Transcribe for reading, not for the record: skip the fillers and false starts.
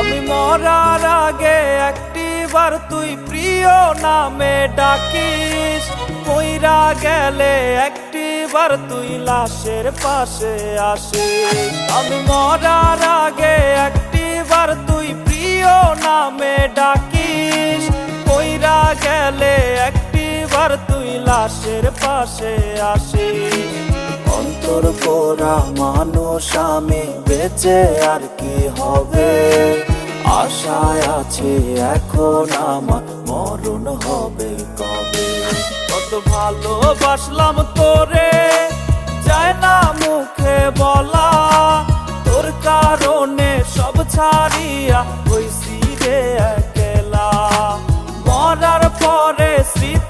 আমি মরার আগে একটিবার তুই প্রিয় নামে ডাকিস, মইরা গেলে একটিবার তুই লাশের পাশে আসিস। আমি মরার আগে একটিবার তুই প্রিয় নামে ডাকিস, মইরা গেলে একটিবার তুই লাশের পাশে আসিস। অন্তর পোড়া মানুষ আমি, বেঁচে আর কি হবে, আশায় আছে এখন আমার মরণ হবে কবে। কত ভালোবাসলাম তোরে, যায় না মুখে বলা, তোর কারণে সব ছাড়িয়া হইছি রে একলা। মরার পরে স্মৃতি